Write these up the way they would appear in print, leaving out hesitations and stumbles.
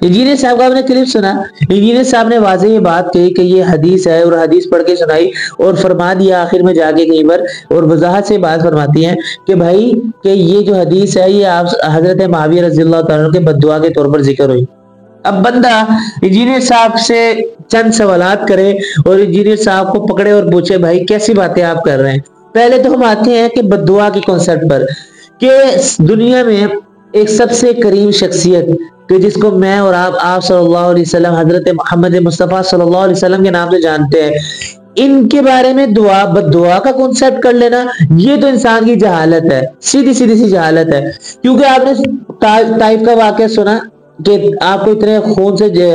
Engineer صاحب کا آپ نے کلپ سنا، انجینئر صاحب نے واضح یہ بات کہی کہ یہ حدیث ہے، اور حدیث پڑھ کے سنائی اور فرما دیا آخر میں جا کے کہیں پر، اور وضاحت سے بات فرماتی ہیں کہ بھائی کہ یہ جو حدیث ہے یہ آپ حضرت معاویہ رضی اللہ تعالیٰ عنہ کے بد دعا کے طور پر ذکر ہوئی۔ اب بندہ انجینئر صاحب سے چند سوالات کرے اور انجینئر صاحب کو پکڑے اور پوچھے بھائی کیسی باتیں آپ کر رہے ہیں۔ پہلے تو ہم آتے ہیں کہ بد دعا کے کانسیپٹ پر، کہ دنیا میں ایک سب سے کریم شخصیت کہ جس کو میں اور آپ صلی اللہ علیہ وسلم حضرت محمد مصطفیٰ صلی اللہ علیہ وسلم کے نام سے جانتے ہیں، ان کے بارے میں دعا بد دعا کا کانسیپٹ کر لینا، یہ تو انسان کی جہالت ہے، سیدھی سی جہالت ہے۔ کیونکہ آپ نے طائف کا واقعہ سنا کہ آپ کو اتنے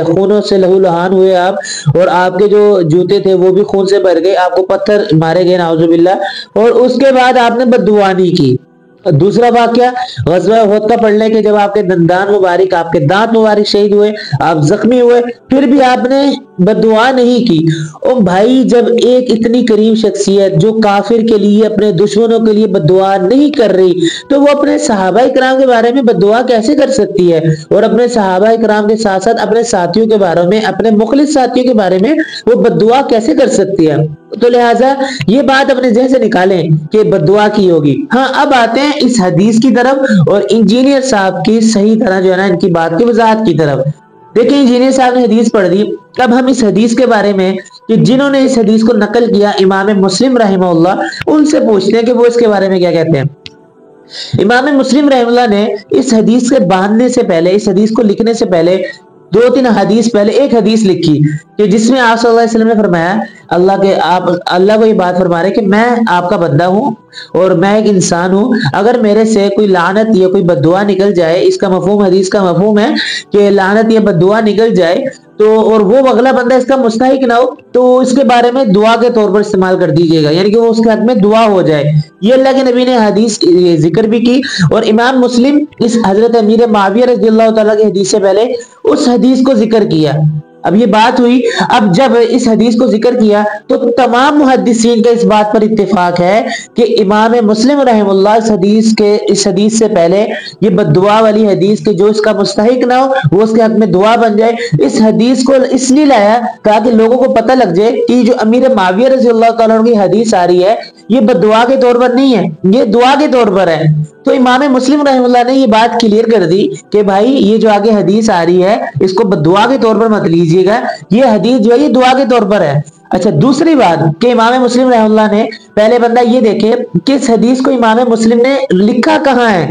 خونوں سے لہو لہان ہوئے آپ، اور آپ کے جو جوتے تھے وہ بھی خون سے بھر گئے، آپ کو پتھر مارے گئے نعوذ باللہ، اور اس کے بعد آپ نے بد دعا نہیں کی۔ دوسرا واقعہ غزوہ احد کا پڑھ لیں کہ جب آپ کے دندان مبارک، آپ کے دانت مبارک شہید ہوئے، آپ زخمی ہوئے، پھر بھی آپ نے بد دعا نہیں کی۔ او بھائی جب ایک اتنی کریم شخصیت جو کافر کے لیے، اپنے دشمنوں کے لیے بد دعا نہیں کر رہی، تو وہ اپنے صحابہ کرام کے بارے میں بد دعا کیسے کر سکتی ہے؟ اور اپنے صحابہ کرام کے ساتھ ساتھ اپنے ساتھیوں کے بارے میں، اپنے مخلص ساتھیوں کے بارے میں وہ بد دعا کیسے کر سکتی ہے؟ تو لہٰذا یہ بات اپنے ذہن سے نکالیں کہ بد دعا کی ہوگی۔ ہاں اب آتے ہیں اس حدیث کی طرف اور انجینئر صاحب کی صحیح طرح جو ہے نا ان کی بات کی وضاحت کی طرف۔ دیکھیں انجینئر صاحب نے حدیث پڑھ دی، اب ہم اس حدیث کے بارے میں کہ جنہوں نے اس حدیث کو نقل کیا امام مسلم رحمہ اللہ، ان سے پوچھتے ہیں کہ وہ اس کے بارے میں کیا کہتے ہیں۔ امام مسلم رحمہ اللہ نے اس حدیث کے باندھنے سے پہلے، اس حدیث کو لکھنے سے پہلے 2-3 حدیث پہلے ایک حدیث لکھی کہ جس میں آپ صلی اللہ علیہ وسلم نے فرمایا، اللہ کو یہ بات فرما رہے کہ میں آپ کا بندہ ہوں اور میں ایک انسان ہوں، اگر میرے سے کوئی لعنت یا کوئی بد دعا نکل جائے، اس کا مفہوم، حدیث کا مفہوم ہے کہ لعنت یا بد دعا نکل جائے تو، اور وہ اگلا بندہ اس کا مستحق نہ ہو، تو اس کے بارے میں دعا کے طور پر استعمال کر دیجیے گا، یعنی کہ وہ اس کے حق میں دعا ہو جائے۔ یہ اللہ کے نبی نے حدیث ذکر بھی کی، اور امام مسلم اس حضرت امیر معاویہ رضی اللہ تعالیٰ کی حدیث سے پہلے اس حدیث کو ذکر کیا۔ اب یہ بات ہوئی، اب جب اس حدیث کو ذکر کیا تو تمام محدثین کا اس بات پر اتفاق ہے کہ امام مسلم رحم اللہ اس حدیث سے پہلے یہ بد دعا والی حدیث کہ جو اس کا مستحق نہ ہو وہ اس کے حق میں دعا بن جائے، اس حدیث کو اس لیے لایا تاکہ لوگوں کو پتہ لگ جائے کہ جو امیر معاویہ رضی اللہ تعالیٰ عنہ کی حدیث آ رہی ہے یہ بد دعا کے طور پر نہیں ہے، یہ دعا کے طور پر ہے۔ تو امام مسلم رحم اللہ نے یہ بات کلیئر کر دی کہ بھائی یہ جو آگے حدیث آ رہی ہے اس کو بد دعا کے طور پر مت لیجیے گا، یہ حدیث جو ہے یہ دعا کے طور پر ہے۔ اچھا دوسری بات کہ امام مسلم رحم اللہ نے، پہلے بندہ یہ دیکھے کہ اس حدیث کو امام مسلم نے لکھا کہاں ہے،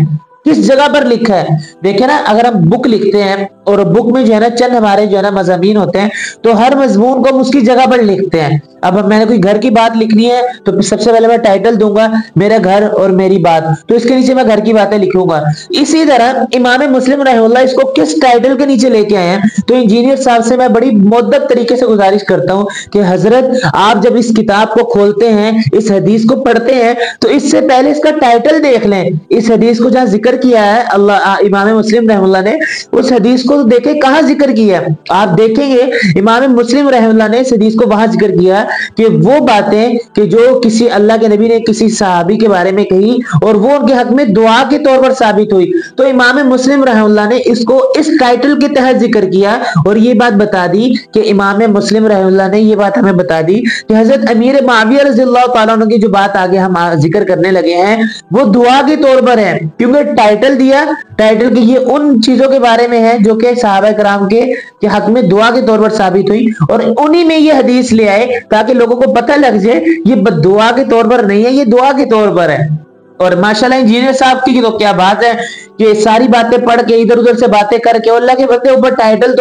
کس جگہ پر لکھا ہے۔ دیکھیں نا، اگر ہم بک لکھتے ہیں اور بک میں جو ہے نا چند ہمارے جو ہے نا مضامین ہوتے ہیں تو ہر مضمون کو ہم اس کی جگہ پر لکھتے ہیں۔ اب میں نے کوئی گھر کی بات لکھنی ہے تو سب سے پہلے میں ٹائٹل دوں گا میرا گھر اور میری بات، تو اس کے نیچے میں گھر کی باتیں لکھوں گا۔ اسی طرح امام مسلم رحمہ اللہ اس کو کس ٹائٹل کے نیچے لے کے آئے ہیں، تو انجینئر صاحب سے میں بڑی مؤدب طریقے سے گزارش کرتا ہوں کہ حضرت آپ جب اس کتاب کو کھولتے ہیں، اس حدیث کو پڑھتے ہیں تو اس سے پہلے اس کا ٹائٹل دیکھ لیں، اس حدیث کو جہاں ذکر کیا ہے امام مسلم رحمہ اللہ نے، اس حدیث کو دیکھیں کہاں ذکر کیا ہے۔ آپ دیکھیں گے امام مسلم رحمہ اللہ نے اس حدیث کو وہاں ذکر کیا کہ وہ باتیں کہ جو کسی اللہ کے نبی نے کسی صحابی کے بارے میں کہی اور وہ ان کے حق میں دعا کے طور پر ثابت ہوئی، تو امام مسلم رحمہ اللہ نے اس کو اس ٹائٹل کے تحت ذکر کیا اور یہ بات بتا دی کہ امام مسلم رحمہ اللہ نے یہ بات ہمیں بتا دی کہ حضرت امیر معاویہ رضی اللہ تعالیٰ عنہ کی جو بات آگے ہم ذکر کرنے لگے ہیں وہ دعا کے طور پر ہے، کیونکہ ٹائٹل دیا، ٹائٹل کی یہ ان چیزوں کے بارے میں ہے جو کہ صحابہ کرام کے حق میں دعا کے طور پر ثابت ہوئی، اور انہی میں یہ حدیث لے آئے تاکہ لوگوں کو پتہ لگ جائے یہ بد دعا کے طور پر نہیں ہے، یہ دعا کے طور پر ہے۔ اور ماشاءاللہ انجینئر صاحب کی تو کیا بات ہے کہ ساری باتیں پڑھ کے ادھر ادھر سے باتیں کر کے اللہ کے بندے اوپر ٹائٹل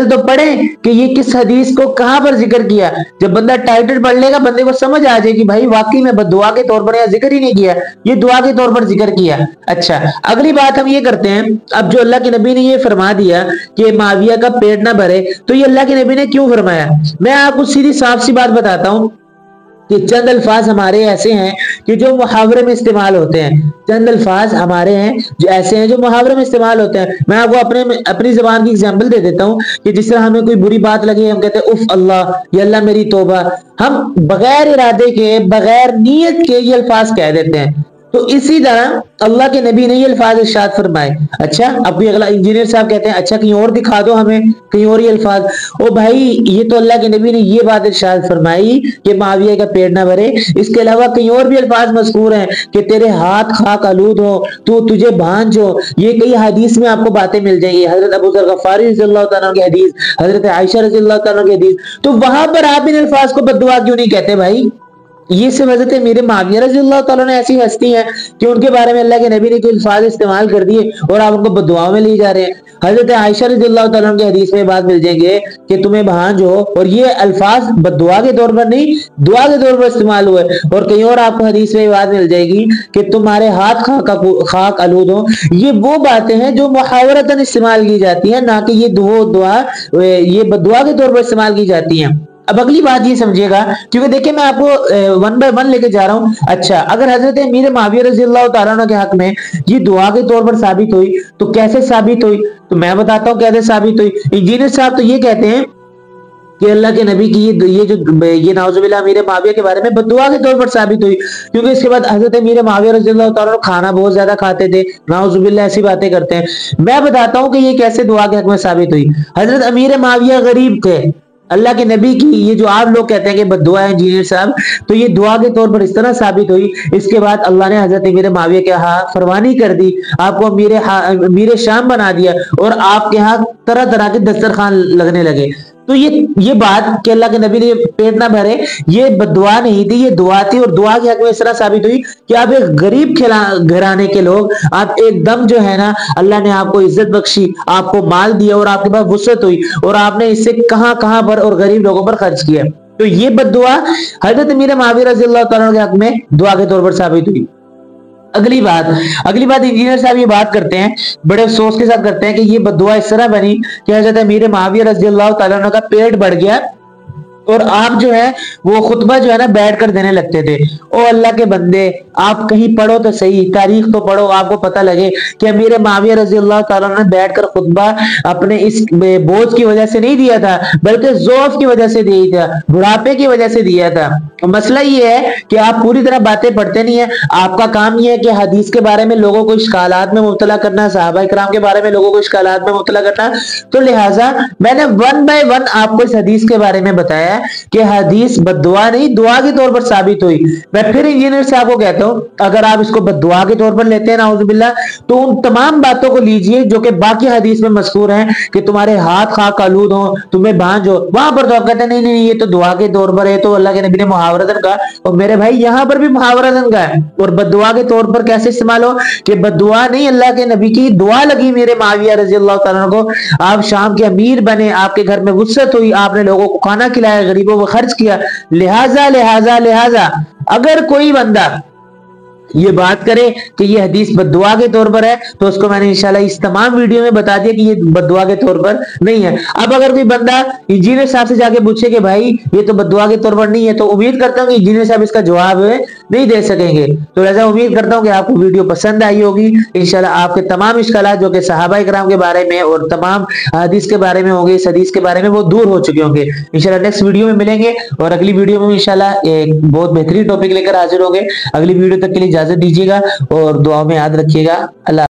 تو پڑھیں کہ یہ کس حدیث کو کہاں پر ذکر کیا۔ جب بندہ ٹائٹل پڑھ لے گا بندے کو سمجھ آ جائے کہ بھائی واقعی میں بد دعا کے طور پر یہاں ذکر ہی نہیں کیا، یہ دعا کے طور پر ذکر کیا۔ اچھا اگلی بات ہم یہ کرتے ہیں، اب جو اللہ کے نبی نے یہ فرما دیا کہ معاویہ کا پیٹ نہ بھرے، تو یہ اللہ کے نبی نے کیوں فرمایا؟ میں آپ کو سیدھی صاف سی بات بتاتا ہوں کہ چند الفاظ ہمارے ایسے ہیں کہ جو محاورے میں استعمال ہوتے ہیں، چند الفاظ ہمارے ہیں جو ایسے ہیں جو محاورے میں استعمال ہوتے ہیں۔ میں آپ کو اپنی زبان کی اگزامپل دے دیتا ہوں کہ جس طرح ہمیں کوئی بری بات لگی ہم کہتے ہیں اف اللہ، یا اللہ میری توبہ، ہم بغیر ارادے کے بغیر نیت کے یہ الفاظ کہہ دیتے ہیں۔ تو اسی طرح اللہ کے نبی نے یہ الفاظ ارشاد فرمائے. اچھا اب کوئی اگلا انجینئر صاحب کہتے ہیں اچھا کہیں اور دکھا دو ہمیں کہیں اور یہ الفاظ. او بھائی یہ تو اللہ کے نبی نے یہ بات ارشاد فرمائی کہ معاویہ کا پیٹ نہ بھرے. اس کے علاوہ کہیں اور بھی الفاظ مذکور ہیں کہ تیرے ہاتھ خاک آلود ہو, تو تجھے بھانج ہو. یہ کئی حدیث میں آپ کو باتیں مل جائیں گی. حضرت ابو ذر غفاری رضی اللہ تعالیٰ کی حدیث, حضرت عائشہ رضی اللہ تعالیٰ کی حدیث. تو وہاں پر آپ ان الفاظ کو بد دعا کیوں نہیں کہتے بھائی؟ یہ سے حضرت امیر معاویہ رضی اللہ تعالیٰ نے ایسی ہستی ہیں کہ ان کے بارے میں اللہ کے نبی نے کوئی الفاظ استعمال کر دیے اور آپ ان کو بد دعاؤں میں لے جا رہے ہیں. حضرت عائشہ رضی اللہ تعالیٰ کی حدیث میں بات مل جائیں گے کہ تمہیں بھانج ہو, اور یہ الفاظ بد دعا کے طور پر نہیں دعا کے طور پر استعمال ہوئے. اور کہیں اور آپ کو حدیث میں بات مل جائے گی کہ تمہارے ہاتھ خاک آلود ہو. یہ وہ باتیں ہیں جو محاورتاً استعمال کی جاتی ہیں, نہ کہ یہ دعا یہ بد دعا کے طور پر استعمال کی جاتی ہیں. اب اگلی بات یہ سمجھیے گا, کیونکہ دیکھیں میں آپ کو ون بائی ون لے کے جا رہا ہوں. اچھا اگر حضرت امیر معاویہ رضی اللہ تعالیٰ عنہ کے حق میں یہ دعا کے طور پر ثابت ہوئی تو کیسے ثابت ہوئی؟ تو میں بتاتا ہوں کیسے ثابت ہوئی. انجینئر صاحب تو یہ کہتے ہیں کہ اللہ کے نبی کی یہ نعوذ باللہ امیر معاویہ کے بارے میں بد دعا کے طور پر ثابت ہوئی, کیونکہ اس کے بعد حضرت امیر معاویہ رضی اللہ تعالیٰ کھانا بہت زیادہ کھاتے تھے, نعوذ باللہ ایسی باتیں کرتے ہیں. میں بتاتا ہوں کہ یہ کیسے دعا کے حق میں ثابت ہوئی. حضرت امیر معاویہ غریب تھے, اللہ کے نبی کی یہ جو آپ لوگ کہتے ہیں کہ بد دعا ہے انجینئر صاحب, تو یہ دعا کے طور پر اس طرح ثابت ہوئی. اس کے بعد اللہ نے حضرت امیر معاویہ کے ہاں فرمانی کر دی, آپ کو امیر شام بنا دیا, اور آپ کے ہاں طرح طرح کے دسترخوان لگنے لگے. تو یہ بات کہ اللہ کے نبی نے پیٹ نہ بھرے یہ بد دعا نہیں تھی, یہ دعا تھی. اور دعا کے حق میں اس طرح ثابت ہوئی کہ آپ ایک غریب گھرانے کے لوگ, آپ ایک دم جو ہے نا اللہ نے آپ کو عزت بخشی, آپ کو مال دیا اور آپ کے پاس وسعت ہوئی, اور آپ نے اس سے کہاں کہاں پر اور غریب لوگوں پر خرچ کیا. تو یہ بد دعا حضرت امیر معاویہ رضی اللہ تعالیٰ کے حق میں دعا کے طور پر ثابت ہوئی. اگلی بات انجینئر صاحب یہ بات کرتے ہیں, بڑے افسوس کے ساتھ کرتے ہیں کہ یہ بد دعا اس طرح بنی کہ حضرت امیر معاویہ رضی اللہ تعالیٰ عنہ کا پیٹ بڑھ گیا, اور آپ جو ہے وہ خطبہ جو ہے نا بیٹھ کر دینے لگتے تھے. او اللہ کے بندے آپ کہیں پڑھو تو صحیح, تاریخ تو پڑھو, آپ کو پتہ لگے کہ امیر معاویہ رضی اللہ تعالیٰ نے بیٹھ کر خطبہ اپنے اس بوجھ کی وجہ سے نہیں دیا تھا, بلکہ ضعف کی وجہ سے دیا تھا, بڑھاپے کی وجہ سے دیا تھا. مسئلہ یہ ہے کہ آپ پوری طرح باتیں پڑھتے نہیں ہیں. آپ کا کام یہ ہے کہ حدیث کے بارے میں لوگوں کو اشکالات میں مبتلا کرنا, صحابہ کرام کے بارے میں لوگوں کو اشکالات میں مبتلا کرنا. تو لہٰذا میں نے ون بائی ون آپ کو اس حدیث کے بارے میں بتایا کہ حدیث بد دعا نہیں دعا کے طور پر ثابت ہوئی. میں پھر انجینئر صاحب کو کہتا ہوں اگر آپ اس کو بد دعا کے طور پر لیتے ہیں نعوذ باللہ, تو ان تمام باتوں کو لیجئے جو کہ باقی حدیث میں مذکور ہیں کہ تمہارے ہاتھ خاک آلود ہوں, تمہیں بھانج ہو, وہاں پر تو آپ کہتے ہیں نہیں نہیں یہ تو دعا کے طور پر ہے, تو اللہ کے نبی نے محاورتاً کہا. اور میرے بھائی یہاں پر بھی محاورتاً کہا ہے, اور بد دعا کے طور پر کیسے استعمال ہو کہ بد دعا نہیں, اللہ کے نبی کی دعا لگی میرے معاویہ رضی اللہ تعالیٰ کو, آپ شام کے امیر بنے, آپ کے گھر میں وسعت ہوئی, آپ نے لوگوں کو کھانا کھلایا, غریبوں کو خرچ کیا. لہٰذا اگر کوئی بندہ یہ بات کرے کہ یہ حدیث بد دعا کے طور پر ہے, تو اس کو میں نے انشاءاللہ اس تمام ویڈیو میں بتا دیا کہ یہ بد دعا کے طور پر نہیں ہے. اب اگر کوئی بندہ انجینئر صاحب سے جا کے پوچھے کہ بھائی یہ تو بد دعا کے طور پر نہیں ہے, تو امید کرتا ہوں کہ انجینئر صاحب اس کا جواب نہیں دے سکیں گے. تو لہذا امید کرتا ہوں کہ آپ کو ویڈیو پسند آئی ہوگی. انشاءاللہ آپ کے تمام اشکالات جو کہ صحابہ کرام کے بارے میں اور تمام حدیث کے بارے میں ہوں گے, اس حدیث کے بارے میں, وہ دور ہو چکے ہوں گے. انشاءاللہ نیکسٹ ویڈیو میں ملیں گے, اور اگلی ویڈیو میں انشاءاللہ ایک بہت بہترین ٹاپک لے کر حاضر ہوں گے. اگلی ویڈیو تک کے لیے اجازت دیجیے گا, اور دعا میں یاد رکھیے گا. اللہ